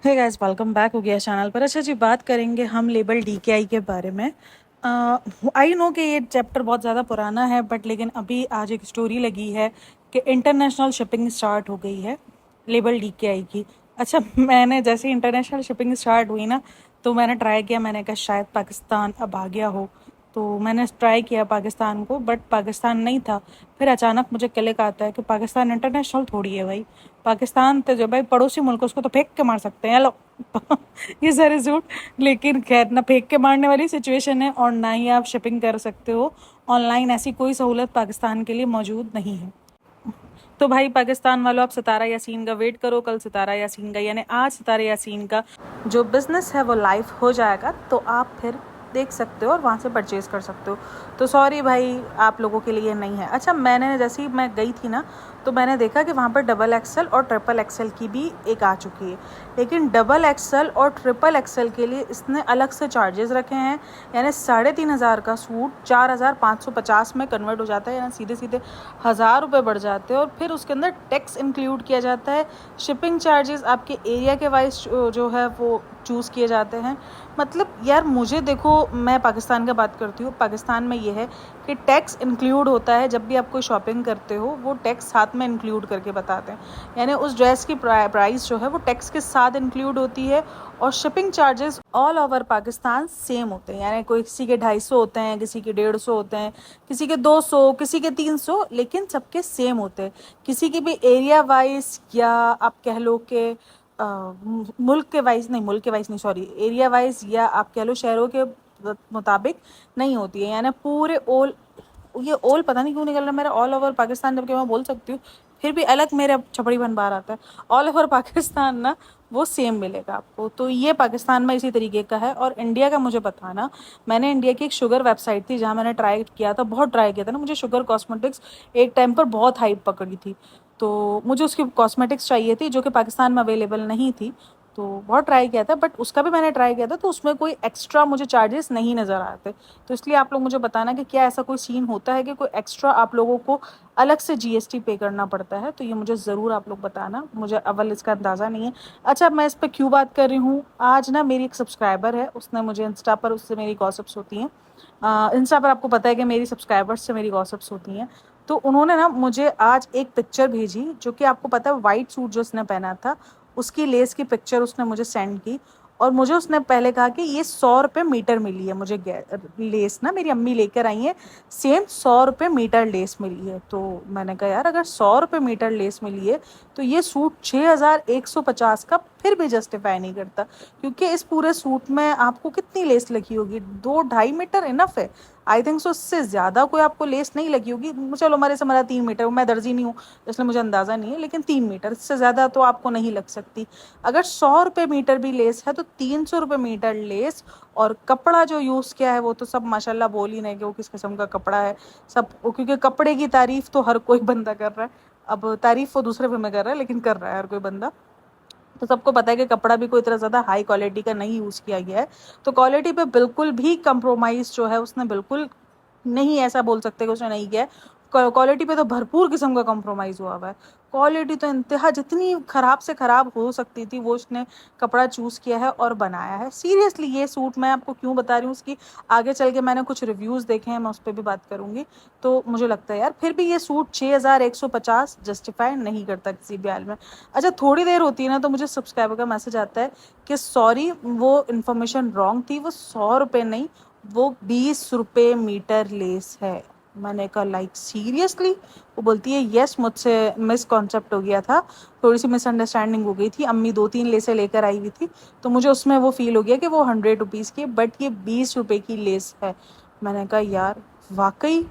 Hey guys, welcome back हो गया channel पर। अच्छा जी, बात करेंगे हम लेबल डीकेआई के बारे में। आई नो कि ये चैप्टर बहुत ज़्यादा पुराना है, बट लेकिन अभी आज एक स्टोरी लगी है कि इंटरनेशनल शिपिंग स्टार्ट हो गई है लेबल डीकेआई की। अच्छा, मैंने जैसे इंटरनेशनल शिपिंग स्टार्ट हुई ना, तो मैंने ट्राई किया। मैंने कहा शायद पाकिस्तान अब आ गया हो, तो मैंने ट्राई किया पाकिस्तान को, बट पाकिस्तान नहीं था। फिर अचानक मुझे क्लिक आता है कि पाकिस्तान इंटरनेशनल थोड़ी है भाई। पाकिस्तान तो जो भाई पड़ोसी मुल्क है, उसको तो फेंक के मार सकते हैं। लो ये सारे झूठ। लेकिन खैर, ना फेंक के मारने वाली सिचुएशन है और ना ही आप शिपिंग कर सकते हो ऑनलाइन। ऐसी कोई सहूलत पाकिस्तान के लिए मौजूद नहीं है। तो भाई पाकिस्तान वालों, आप सितारा यासीन का वेट करो। कल सितारा यासीन का, यानी आज सितारा यासीन का जो बिज़नेस है वो लाइव हो जाएगा, तो आप फिर देख सकते हो और वहाँ से परचेज़ कर सकते हो। तो सॉरी भाई, आप लोगों के लिए नहीं है। अच्छा, मैंने जैसे ही मैं गई थी ना, तो मैंने देखा कि वहाँ पर डबल एक्सल और ट्रिपल एक्सल की भी एक आ चुकी है। लेकिन डबल एक्सल और ट्रिपल एक्सल के लिए इसने अलग से चार्जेस रखे हैं। यानी 3,500 का सूट 4,550 में कन्वर्ट हो जाता है, यानी सीधे सीधे 1,000 रुपये बढ़ जाते हैं। और फिर उसके अंदर टैक्स इंक्लूड किया जाता है। शिपिंग चार्जेस आपके एरिया के वाइज जो है वो चूज़ किए जाते हैं। मतलब यार, मुझे देखो, मैं पाकिस्तान का बात करती हूँ। पाकिस्तान में ये है कि टैक्स इंक्लूड होता है। जब भी आप कोई शॉपिंग करते हो, वो टैक्स साथ में इंक्लूड करके बताते हैं। यानी उस ड्रेस की प्राइस जो है वो टैक्स के साथ इंक्लूड होती है। और shipping charges all over Pakistan same होते हैं। यानी कोई किसी के 250 होते हैं, किसी के 150 होते हैं, किसी के 200, किसी के 300, लेकिन सबके सेम होते हैं। किसी की भी एरिया वाइज, या आप कह लो कि मुल्क के वाइज नहीं, सॉरी, एरिया वाइज, या आप कह लो शहरों के मुताबिक नहीं होती है। यानी पूरे ऑल, ये ऑल पता नहीं क्यों निकल रहा है मेरा, ऑल ओवर पाकिस्तान जबकि मैं बोल सकती हूँ, फिर भी अलग मेरे छपड़ी बन बाहर आता है। ऑल ओवर पाकिस्तान ना, वो सेम मिलेगा आपको। तो ये पाकिस्तान में इसी तरीके का है। और इंडिया का मुझे बताना, मैंने इंडिया की एक शुगर वेबसाइट थी जहाँ मैंने ट्राई किया था, बहुत ट्राई किया था ना। मुझे शुगर कॉस्मेटिक्स एक टाइम पर बहुत हाइप पकड़ी थी, तो मुझे उसकी कॉस्मेटिक्स चाहिए थी जो कि पाकिस्तान में अवेलेबल नहीं थी। तो बहुत ट्राई किया था, बट उसका भी मैंने ट्राई किया था, तो उसमें कोई एक्स्ट्रा मुझे चार्जेस नहीं नज़र आए थे। तो इसलिए आप लोग मुझे बताना कि क्या ऐसा कोई सीन होता है कि कोई एक्स्ट्रा आप लोगों को अलग से जीएसटी पे करना पड़ता है। तो ये मुझे ज़रूर आप लोग बताना, मुझे अव्वल इसका अंदाज़ा नहीं है। अच्छा, मैं इस पर क्यों बात कर रही हूँ, आज ना मेरी एक सब्सक्राइबर है, उसने मुझे इंस्टा पर, उससे मेरी गॉसिप्स होती हैं। इंस्टा पर आपको पता है कि मेरी सब्सक्राइबर्स से मेरी गॉसिप्स होती हैं। तो उन्होंने ना मुझे आज एक पिक्चर भेजी, जो कि आपको पता है वाइट सूट जो उसने पहना था, उसकी लेस की पिक्चर उसने मुझे सेंड की। और मुझे उसने पहले कहा कि ये 100 रुपये मीटर मिली है मुझे लेस ना, मेरी अम्मी लेकर आई है, सेम 100 रुपये मीटर लेस मिली है। तो मैंने कहा यार, अगर 100 रुपये मीटर लेस मिली है तो ये सूट 6,150 का फिर भी जस्टिफाई नहीं करता। क्योंकि इस पूरे सूट में आपको कितनी लेस लगी होगी, 2-2.5 मीटर इनफ है। आई थिंक सो, उससे ज़्यादा कोई आपको लेस नहीं लगी होगी। चलो मेरे से मेरा 3 मीटर, मैं दर्जी नहीं हूँ इसलिए मुझे अंदाज़ा नहीं है, लेकिन 3 मीटर, इससे ज़्यादा तो आपको नहीं लग सकती। अगर 100 रुपये मीटर भी लेस है तो 300 रुपये मीटर लेस। और कपड़ा जो यूज़ किया है वो तो सब माशाल्लाह बोल ही नहीं कि वो किस किस्म का कपड़ा है। सब, क्योंकि कपड़े की तारीफ़ तो हर कोई बंदा कर रहा है। अब तारीफ़ वो दूसरे पे में कर रहा है, लेकिन कर रहा है हर कोई बंदा। तो सबको पता है कि कपड़ा भी कोई इतना ज़्यादा हाई क्वालिटी का नहीं यूज़ किया गया है। तो क्वालिटी पे बिल्कुल भी कंप्रोमाइज़ जो है उसने बिल्कुल नहीं, ऐसा बोल सकते कि उसने नहीं किया है। क्वालिटी पे तो भरपूर किस्म का कॉम्प्रोमाइज़ हुआ हुआ है। क्वालिटी तो इंतहा, जितनी ख़राब से ख़राब हो सकती थी वो उसने कपड़ा चूज़ किया है और बनाया है। सीरियसली, ये सूट मैं आपको क्यों बता रही हूँ, उसकी आगे चल के मैंने कुछ रिव्यूज़ देखे हैं, मैं उस पर भी बात करूँगी। तो मुझे लगता है यार, फिर भी ये सूट 6,150 जस्टिफाई नहीं करता किसी भी हाल में। अच्छा, थोड़ी देर होती है ना तो मुझे सब्सक्राइबर का मैसेज आता है कि सॉरी, वो इन्फॉर्मेशन रॉन्ग थी, वो 100 रुपये नहीं, वो 20 रुपये मीटर लेस है। मैंने कहा लाइक सीरियसली? वो बोलती है यस, मुझसे मिसकॉन्सेप्ट हो गया था, थोड़ी सी मिसअंडरस्टैंडिंग हो गई थी। अम्मी 2-3 लेसें लेकर आई हुई थी, तो मुझे उसमें वो फील हो गया कि वो 100 रुपीज़ की, बट ये 20 रुपये की लेस है। मैंने कहा यार, वाकई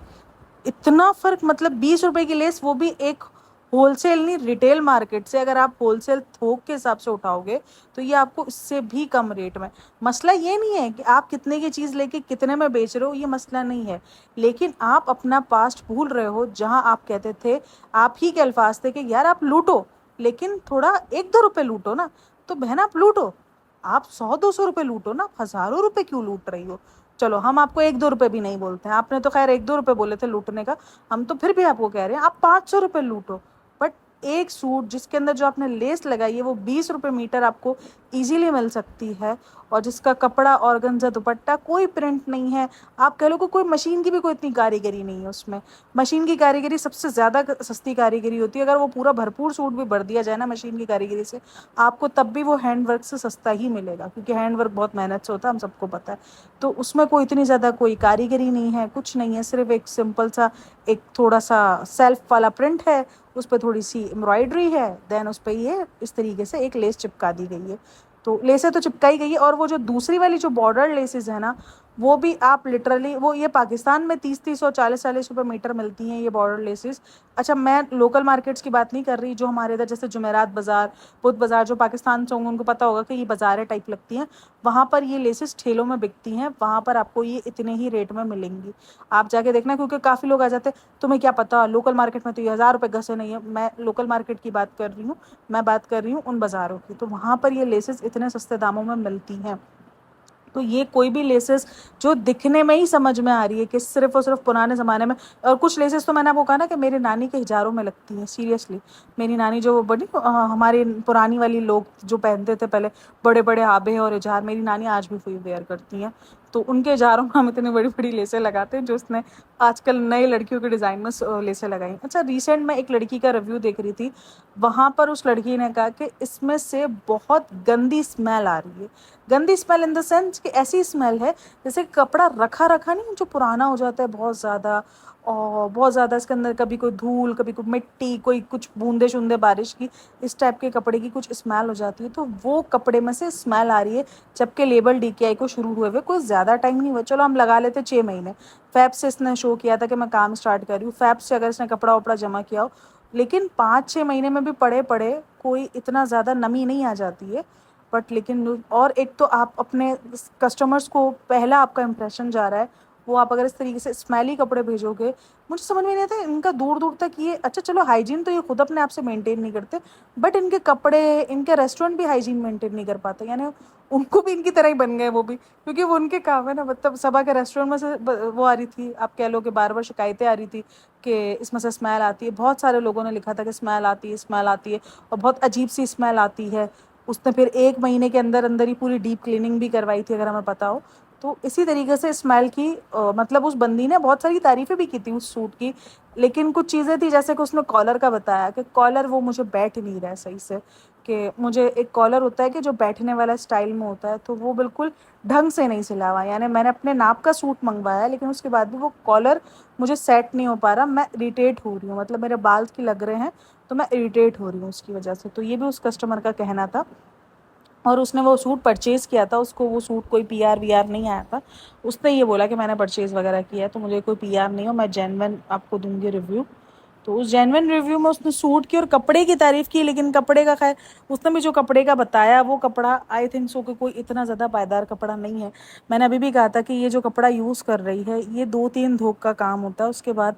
इतना फ़र्क, मतलब 20 रुपये की लेस, वो भी एक होलसेल नहीं, रिटेल मार्केट से। अगर आप होलसेल थोक के हिसाब से उठाओगे तो ये आपको इससे भी कम रेट में। मसला ये नहीं है कि आप कितने की चीज़ लेके कितने में बेच रहे हो, ये मसला नहीं है। लेकिन आप अपना पास्ट भूल रहे हो, जहां आप कहते थे, आप ही के अल्फाज थे कि यार आप लूटो, लेकिन थोड़ा 1-2 रुपये लूटो ना। तो बहन, आप लूटो, आप 100-200 रुपये लूटो ना, हज़ारों रुपये क्यों लूट रही हो? चलो, हम आपको 1-2 रुपये भी नहीं बोलते हैं, आपने तो खैर 1-2 रुपये बोले थे लूटने का, हम तो फिर भी आपको कह रहे हैं आप 500 रुपये लूटो। बट एक सूट जिसके अंदर जो आपने लेस लगाई है वो 20 रुपये मीटर आपको इजीली मिल सकती है, और जिसका कपड़ा ऑर्गेन्जा दुपट्टा, कोई प्रिंट नहीं है, आप कह लो कि कोई मशीन की भी कोई इतनी कारीगरी नहीं है उसमें। मशीन की कारीगरी सबसे ज़्यादा सस्ती कारीगरी होती है, अगर वो पूरा भरपूर सूट भी भर दिया जाए ना मशीन की कारीगरी से, आपको तब भी वो हैंड वर्क से सस्ता ही मिलेगा, क्योंकि हैंड वर्क बहुत मेहनत से होता है, हम सबको पता है। तो उसमें कोई इतनी ज़्यादा कोई कारीगरी नहीं है, कुछ नहीं है, सिर्फ एक सिंपल सा एक थोड़ा सा सेल्फ वाला प्रिंट है, उस पर थोड़ी सी एम्ब्रॉयडरी है, देन उस पर ये इस तरीके से एक लेस चिपका दी गई है। तो लेसें तो चिपकाई गई है, और वो जो दूसरी वाली जो बॉर्डर लेसेस है ना, वो भी आप लिटरली, वो ये पाकिस्तान में 30-30 और 40-40 रुपये मीटर मिलती हैं ये बॉर्डर लेसेस। अच्छा, मैं लोकल मार्केट्स की बात नहीं कर रही, जो हमारे इधर जैसे जुमेरात बाज़ार, बुध बाज़ार, जो पाकिस्तान से होंगे उनको पता होगा कि ये बाज़ारें टाइप लगती हैं, वहाँ पर ये लेसेस ठेलों में बिकती हैं, वहाँ पर आपको ये इतने ही रेट में मिलेंगी। आप जाके देखना, क्योंकि काफ़ी लोग आ जाते हैं, तुम्हें क्या पता लोकल मार्केट में तो ये 1000 रुपये घसे नहीं है। मैं लोकल मार्केट की बात कर रही हूँ, मैं बात कर रही हूँ उन बाज़ारों की, तो वहाँ पर ये लेसेस इतने सस्ते दामों में मिलती हैं। तो ये कोई भी लेसेस जो दिखने में ही समझ में आ रही है कि सिर्फ और सिर्फ पुराने ज़माने में, और कुछ लेसेस तो मैंने आपको कहा ना कि मेरी नानी के हिजारों में लगती हैं, सीरियसली। मेरी नानी जो बड़ी हमारी पुरानी वाली लोग जो पहनते थे पहले, बड़े बड़े आबे और हिजार, मेरी नानी आज भी वही वेयर करती हैं। तो उनके हिजारों में हम इतनी बड़ी बड़ी लेसें लगाते हैं, जो उसने आजकल नई लड़कियों के डिज़ाइन में लेसें लगाई। अच्छा, रिसेंट में एक लड़की का रिव्यू देख रही थी, वहाँ पर उस लड़की ने कहा कि इसमें से बहुत गंदी स्मेल आ रही है। गंदी स्मेल इन द सेंस कि ऐसी स्मेल है जैसे कपड़ा रखा रखा नहीं, जो पुराना हो जाता है बहुत ज़्यादा, और बहुत ज़्यादा इसके अंदर कभी कोई धूल, कभी कोई मिट्टी, कोई कुछ बूंदे शूंदे बारिश की, इस टाइप के कपड़े की कुछ स्मेल हो जाती है। तो वो कपड़े में से स्मेल आ रही है, जबकि लेबल DKI को शुरू हुए हुए कोई ज़्यादा टाइम नहीं हुआ, चलो हम लगा लेते 6 महीने। फैब से इसने शो किया था कि मैं काम स्टार्ट कर रही हूँ, फैब से अगर इसने कपड़ा वपड़ा जमा किया हो, लेकिन 5-6 महीने में भी पड़े पड़े कोई इतना ज़्यादा नमी नहीं आ जाती है। बट लेकिन, और एक तो आप अपने कस्टमर्स को, पहला आपका इंप्रेशन जा रहा है, वो आप अगर इस तरीके से स्मेली कपड़े भेजोगे, मुझे समझ में नहीं आता इनका दूर दूर तक ये, अच्छा चलो हाइजीन तो ये खुद अपने आप से मेंटेन नहीं करते, बट इनके कपड़े, इनके रेस्टोरेंट भी हाइजीन मेंटेन नहीं कर पाते, यानी उनको भी इनकी तरह ही बन गए वो भी, क्योंकि वो उनके काम है ना। मतलब सबा के रेस्टोरेंट में से वो आ रही थी, आप कह लो कि बार बार शिकायतें आ रही थी कि इसमें से स्मेल आती है, बहुत सारे लोगों ने लिखा था कि स्मेल आती है, स्मेल आती है, और बहुत अजीब सी स्मेल आती है। उसने फिर 1 महीने के अंदर अंदर ही पूरी डीप क्लीनिंग भी करवाई थी, अगर हमें पता हो। तो इसी तरीके से स्मेल की मतलब उस बंदी ने बहुत सारी तारीफ़ें भी की थी उस सूट की, लेकिन कुछ चीज़ें थी, जैसे कि उसने कॉलर का बताया कि कॉलर वो मुझे बैठ नहीं रहा है सही से, कि मुझे एक कॉलर होता है कि जो बैठने वाला स्टाइल में होता है, तो वो बिल्कुल ढंग से नहीं सिला हुआ, यानी मैंने अपने नाप का सूट मंगवाया है, लेकिन उसके बाद भी वो कॉलर मुझे सेट नहीं हो पा रहा, मैं इरिटेट हो रही हूँ, मतलब मेरे बाल की लग रहे हैं, तो मैं इरिटेट हो रही हूँ उसकी वजह से। तो ये भी उस कस्टमर का कहना था, और उसने वो सूट परचेज़ किया था, उसको वो सूट कोई PR-VR नहीं आया था, उसने ये बोला कि मैंने परचेज़ वगैरह किया है, तो मुझे कोई PR नहीं हो, मैं जेन्युइन आपको दूंगी रिव्यू। तो उस जेन्युइन रिव्यू में उसने सूट की और कपड़े की तारीफ़ की, लेकिन कपड़े का खैर, उसने भी जो कपड़े का बताया वो कपड़ा आई थिंक सो कि कोई इतना ज़्यादा पायदार कपड़ा नहीं है। मैंने अभी भी कहा था कि ये जो कपड़ा यूज़ कर रही है, ये 2-3 धोख का काम होता है, उसके बाद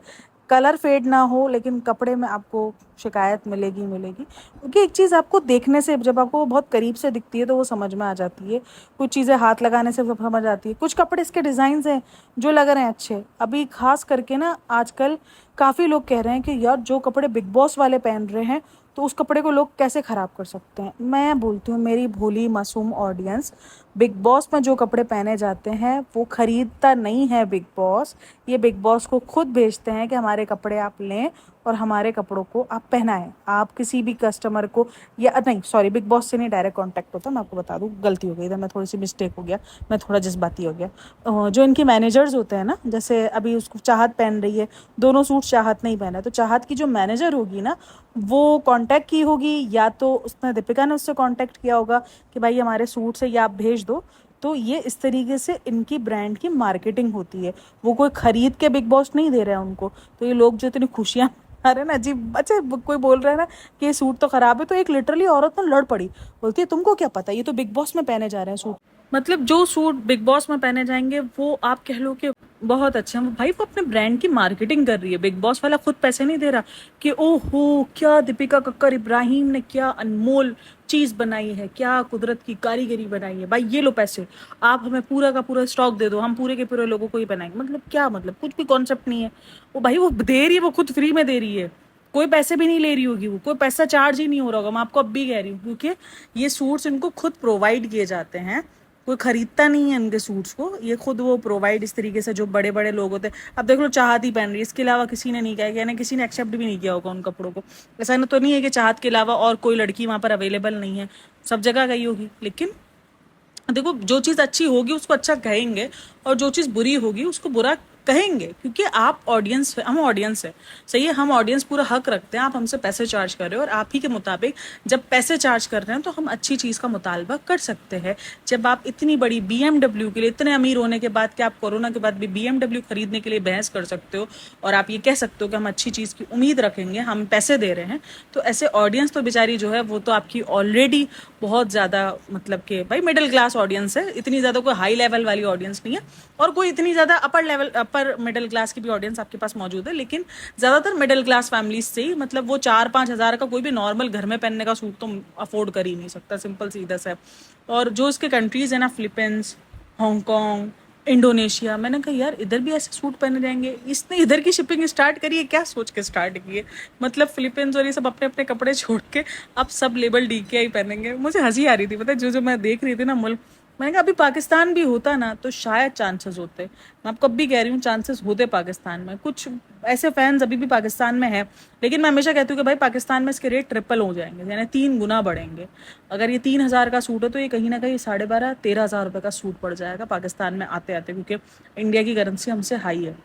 कलर फेड ना हो, लेकिन कपड़े में आपको शिकायत मिलेगी मिलेगी, क्योंकि एक चीज़ आपको देखने से, जब आपको वो बहुत करीब से दिखती है तो वो समझ में आ जाती है, कुछ चीज़ें हाथ लगाने से समझ आती है। कुछ कपड़े इसके डिज़ाइंस हैं जो लग रहे हैं अच्छे, अभी खास करके ना आजकल काफ़ी लोग कह रहे हैं कि यार जो कपड़े बिग बॉस वाले पहन रहे हैं, तो उस कपड़े को लोग कैसे ख़राब कर सकते हैं। मैं बोलती हूँ, मेरी भोली मासूम ऑडियंस, बिग बॉस में जो कपड़े पहने जाते हैं वो ख़रीदता नहीं है बिग बॉस, ये बिग बॉस को खुद भेजते हैं कि हमारे कपड़े आप लें और हमारे कपड़ों को आप पहनाएं। आप किसी भी कस्टमर को, या नहीं सॉरी, बिग बॉस से नहीं डायरेक्ट कांटेक्ट होता, मैं आपको बता दूं, गलती हो गई इधर, मैं थोड़ी सी मिस्टेक हो गया, मैं थोड़ा जज्बाती हो गया। जो इनकी मैनेजर्स होते हैं ना, जैसे अभी उसको चाहत पहन रही है, दोनों सूट चाहत नहीं पहना, तो चाहत की जो मैनेजर होगी ना, वो कांटेक्ट की होगी, या तो उसने, दीपिका ने उससे कांटेक्ट किया होगा कि भाई हमारे सूट से ये आप भेज दो। तो ये इस तरीके से इनकी ब्रांड की मार्केटिंग होती है, वो कोई खरीद के बिग बॉस नहीं दे रहा है उनको। तो ये लोग जो इतनी खुशियाँ अरे ना अजीब, अच्छा कोई बोल रहा है ना कि ये सूट तो ख़राब है, तो एक लिटरली औरत ना लड़ पड़ी, बोलती है तुमको क्या पता, ये तो बिग बॉस में पहने जा रहे हैं सूट। मतलब जो सूट बिग बॉस में पहने जाएंगे वो आप कह लो कि बहुत अच्छे हैं, भाई वो अपने ब्रांड की मार्केटिंग कर रही है, बिग बॉस वाला खुद पैसे नहीं दे रहा कि ओहो क्या दीपिका कक्कर इब्राहिम ने क्या अनमोल चीज़ बनाई है, क्या कुदरत की कारीगरी बनाई है, भाई ये लो पैसे, आप हमें पूरा का पूरा स्टॉक दे दो, हम पूरे के पूरे लोगों को ही बनाएंगे। मतलब क्या, मतलब कुछ भी कॉन्सेप्ट नहीं है वो, भाई वो दे रही है, वो खुद फ्री में दे रही है। कोई पैसे भी नहीं ले रही होगी, वो कोई पैसा चार्ज ही नहीं हो रहा होगा, मैं आपको अब भी कह रही हूँ, क्योंकि ये सूट्स इनको खुद प्रोवाइड किए जाते हैं, कोई खरीदता नहीं है इनके सूट्स को, ये खुद वो प्रोवाइड इस तरीके से, जो बड़े बड़े लोग होते हैं। अब देख लो चाहत ही पहन रही है, इसके अलावा किसी ने नहीं किया, यानी किसी ने एक्सेप्ट भी नहीं किया होगा उन कपड़ों को। ऐसा तो नहीं है कि चाहत के अलावा और कोई लड़की वहाँ पर अवेलेबल नहीं है, सब जगह गई होगी। लेकिन देखो, जो चीज़ अच्छी होगी उसको अच्छा कहेंगे, और जो चीज़ बुरी होगी उसको बुरा कहेंगे, क्योंकि आप ऑडियंस, हम ऑडियंस है, सही है, हम ऑडियंस पूरा हक रखते हैं। आप हमसे पैसे चार्ज कर रहे हो, और आप ही के मुताबिक जब पैसे चार्ज कर रहे हैं तो हम अच्छी चीज़ का मुतालबा कर सकते हैं। जब आप इतनी बड़ी BMW के लिए, इतने अमीर होने के बाद कि आप कोरोना के बाद भी BMW खरीदने के लिए बहस कर सकते हो, और आप ये कह सकते हो कि हम अच्छी चीज़ की उम्मीद रखेंगे, हम पैसे दे रहे हैं, तो ऐसे ऑडियंस तो बेचारी जो है वो तो आपकी ऑलरेडी बहुत ज़्यादा, मतलब कि भाई मिडिल क्लास ऑडियंस है, इतनी ज़्यादा कोई हाई लेवल वाली ऑडियंस नहीं है, और कोई इतनी ज़्यादा upper level, upper middle class की भी ऑडियंस आपके पास मौजूद है। लेकिन ज़्यादातर मिडिल क्लास फैमिलीज से ही, मतलब वो 4-5 हज़ार का कोई भी नॉर्मल घर में पहनने का सूट तो अफोर्ड कर ही नहीं सकता, सिंपल सीधा सा। और जो इसके कंट्रीज़ है ना, फिलीपींस, हांगकॉन्ग, इंडोनेशिया, मैंने कहा यार इधर भी ऐसे सूट पहने जाएंगे, इसने इधर की शिपिंग स्टार्ट करी है, क्या सोच के स्टार्ट की है, मतलब फिलीपींस और ये सब अपने अपने कपड़े छोड़ के अब सब लेबल DKI पहनेंगे। मुझे हंसी आ रही थी, पता है, जो जो मैं देख रही थी ना मुल्क, मैंने कहा अभी पाकिस्तान भी होता ना तो शायद चांसेस होते, मैं आपको अब भी कह रही हूँ चांसेस होते पाकिस्तान में, कुछ ऐसे फैंस अभी भी पाकिस्तान में है। लेकिन मैं हमेशा कहती हूँ कि भाई पाकिस्तान में इसके रेट ट्रिपल हो जाएंगे, यानी 3 गुना बढ़ेंगे। अगर ये 3,000 का सूट है तो ये कहीं ना कहीं 12,500-13,000 रुपये का सूट पड़ जाएगा पाकिस्तान में आते आते, क्योंकि इंडिया की करेंसी हमसे हाई है।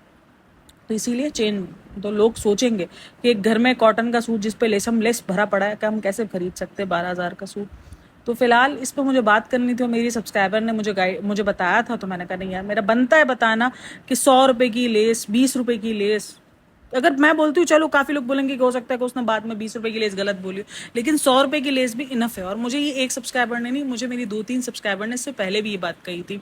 तो इसीलिए चेन, तो लोग सोचेंगे कि एक घर में कॉटन का सूट जिस पे लेसम लेस भरा पड़ा है, कि हम कैसे खरीद सकते हैं 12,000 का सूट। तो फिलहाल इस पर मुझे बात करनी थी, और मेरी सब्सक्राइबर ने मुझे बताया था, तो मैंने कहा नहीं यार, मेरा बनता है बताना कि 100 रुपये की लेस, 20 रुपये की लेस, अगर मैं बोलती हूँ चलो काफ़ी लोग बोलेंगे कि हो सकता है कि उसने बाद में 20 रुपये की लेस गलत बोली, लेकिन 100 रुपये की लेस भी इनफ है। और मुझे ये एक सब्सक्राइबर ने नहीं, मुझे मेरी 2-3 सब्सक्राइबर ने इससे पहले भी ये बात कही थी,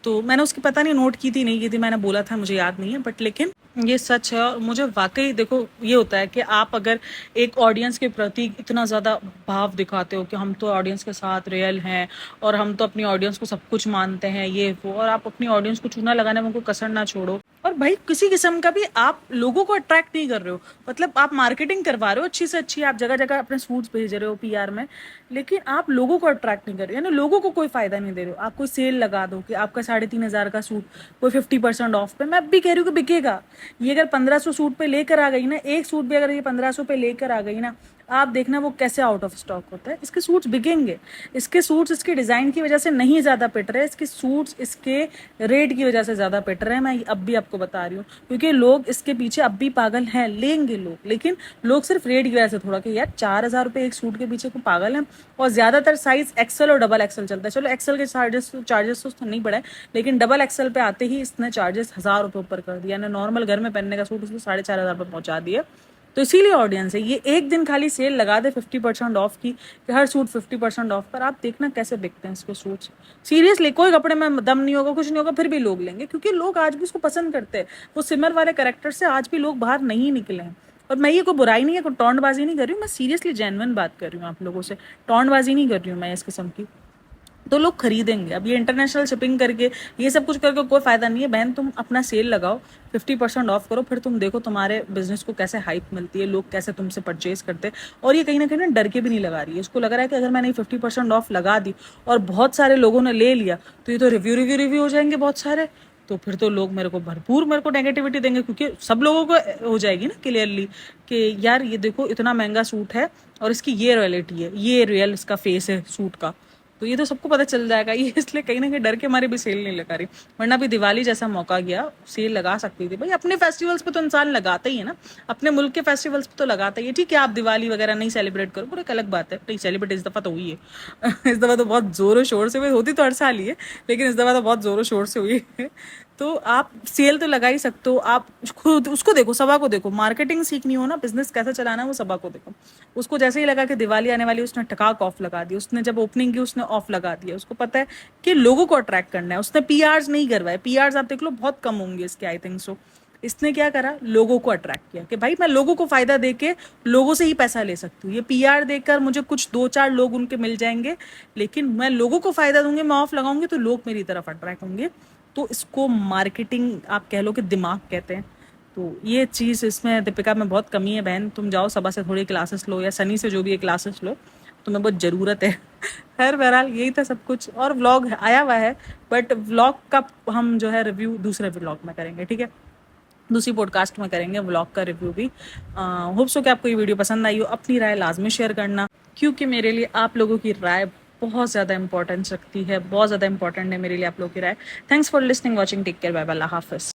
तो मैंने उसकी पता नहीं नोट की थी नहीं की थी, मैंने बोला था मुझे याद नहीं है, बट लेकिन ये सच है। और मुझे वाकई देखो ये होता है कि आप अगर एक ऑडियंस के प्रति इतना ज़्यादा भाव दिखाते हो कि हम तो ऑडियंस के साथ रियल हैं, और हम तो अपनी ऑडियंस को सब कुछ मानते हैं, ये वो, और आप अपनी ऑडियंस को चूना लगाने में उनको कसर ना छोड़ो, और भाई किसी किस्म का भी आप लोगों को अट्रैक्ट नहीं कर रहे हो, मतलब आप मार्केटिंग करवा रहे हो अच्छी से अच्छी, आप जगह जगह अपने सूट्स भेज रहे हो PR में, लेकिन आप लोगों को अट्रैक्ट नहीं कर रहे हो, यानी लोगों को कोई फायदा नहीं दे रहे हो। आप कोई सेल लगा दो कि आपका 3,500 का सूट कोई 50% ऑफ पे, मैं अब भी कह रही हूँ कि बिकेगा। ये अगर 1,500 सूट पे लेकर आ गई ना, एक सूट भी अगर ये 1,500 पे लेकर आ गई ना, आप देखना वो कैसे आउट ऑफ स्टॉक होता है। इसके सूट्स बिकेंगे, इसके सूट्स इसके डिज़ाइन की वजह से नहीं ज़्यादा पिट रहे, इसके सूट्स इसके रेट की वजह से ज़्यादा पिट रहे हैं, मैं अब भी आपको बता रही हूँ, क्योंकि लोग इसके पीछे अब भी पागल हैं, लेंगे लोग, लेकिन लोग सिर्फ रेट की वजह से, थोड़ा कि यार 4,000 रुपये एक सूट के पीछे को पागल हैं। और ज़्यादातर साइज XL और XXL चलता है, चलो XL के चार्जेस तो नहीं बढ़ाए, लेकिन XXL पे आते ही इसने चार्जेस 1,000 रुपये ऊपर कर दिया, नॉर्मल घर में पहनने का सूट उसको 4,500 रुपये पहुँचा दिया। तो इसीलिए ऑडियंस है, ये एक दिन खाली सेल लगा दे 50% ऑफ की, कि हर सूट 50% ऑफ पर, आप देखना कैसे बिकते हैं इसके सूट्स। सीरियसली कोई कपड़े में दम नहीं होगा, कुछ नहीं होगा, फिर भी लोग लेंगे, क्योंकि लोग आज भी उसको पसंद करते हैं। वो सिमर वाले कैरेक्टर से आज भी लोग बाहर नहीं निकले हैं। और मैं ये कोई बुराई नहीं है, कोई टोंटबाजी नहीं कर रही हूँ, मैं सीरियसली जेन्युइन बात कर रही हूँ आप लोगों से, टोंटबाजी नहीं कर रही हूँ मैं इस किस्म की। तो लोग खरीदेंगे। अब ये इंटरनेशनल शिपिंग करके, ये सब कुछ करके कोई फायदा नहीं है बहन, तुम अपना सेल लगाओ, 50% ऑफ करो, फिर तुम देखो तुम्हारे बिजनेस को कैसे हाइप मिलती है, लोग कैसे तुमसे परचेज करते हैं। और ये कहीं ना कहीं डर के भी नहीं लगा रही है, इसको लग रहा है कि अगर मैंने 50% ऑफ लगा दी और बहुत सारे लोगों ने ले लिया, तो ये तो रिव्यू हो जाएंगे बहुत सारे, तो फिर तो लोग मेरे को नेगेटिविटी देंगे, क्योंकि सब लोगों को हो जाएगी ना क्लियरली कि यार ये देखो इतना महंगा सूट है और इसकी ये रॉयलिटी है, ये रियल इसका फेस है सूट का, तो ये तो सबको पता चल जाएगा। ये इसलिए कहीं ना कहीं डर के हमारे भी सेल नहीं लगा रही, वरना भी दिवाली जैसा मौका गया सेल लगा सकती थी भाई। अपने फेस्टिवल्स पे तो इंसान लगाता ही है ना, अपने मुल्क के फेस्टिवल्स पे तो लगाता ही है। ठीक है आप दिवाली वगैरह नहीं सेलिब्रेट करो, पूरा एक अलग बात है, नहीं सेलिब्रेट इस दफ़ा तो हुई है इस दफ़ा तो बहुत ज़ोरों शोर से, होती तो हर साल ही है, लेकिन इस दफ़ा तो बहुत ज़ोरों शोर से हुई है। तो आप सेल तो लगा ही सकते हो, आप खुद उसको देखो, सभा को देखो, मार्केटिंग सीखनी हो ना, बिजनेस कैसे चलाना है वो सभा को देखो। उसको जैसे ही लगा कि दिवाली आने वाली, उसने टकाक ऑफ लगा दी, उसने जब ओपनिंग की उसने ऑफ लगा दिया, उसको पता है कि लोगों को अट्रैक्ट करना है, उसने PRs नहीं करवाए, PRs आप देख लो बहुत कम होंगे इसके, आई थिंक सो। इसने क्या करा, लोगों को अट्रैक्ट किया कि भाई मैं लोगों को फायदा देके लोगों से ही पैसा ले सकती हूँ, ये PR देकर मुझे कुछ 2-4 लोग उनके मिल जाएंगे, लेकिन मैं लोगों को फायदा दूंगी, मैं ऑफ लगाऊंगी तो लोग मेरी तरफ अट्रैक्ट होंगे। तो इसको मार्केटिंग आप कह लो कि दिमाग कहते हैं। तो ये चीज़ इसमें दीपिका में बहुत कमी है। बहन तुम जाओ सबा से थोड़ी क्लासेस लो, या सनी से जो भी है क्लासेस लो, तुम्हें बहुत ज़रूरत है। खैर बहरहाल यही था सब कुछ, और व्लॉग आया हुआ है, बट व्लॉग का हम जो है रिव्यू दूसरे व्लॉग में करेंगे, ठीक है, दूसरी पॉडकास्ट में करेंगे व्लॉग का रिव्यू भी। होप सो कि आपको ये वीडियो पसंद आई हो। अपनी राय लाजमी शेयर करना, क्योंकि मेरे लिए आप लोगों की राय बहुत ज़्यादा इंपॉर्टेंस रखती है, बहुत ज़्यादा इंपॉर्टेंट है मेरे लिए आप लोगों की राय। Thanks for listening, watching, take care, bye bye, अल्लाह हाफिज़।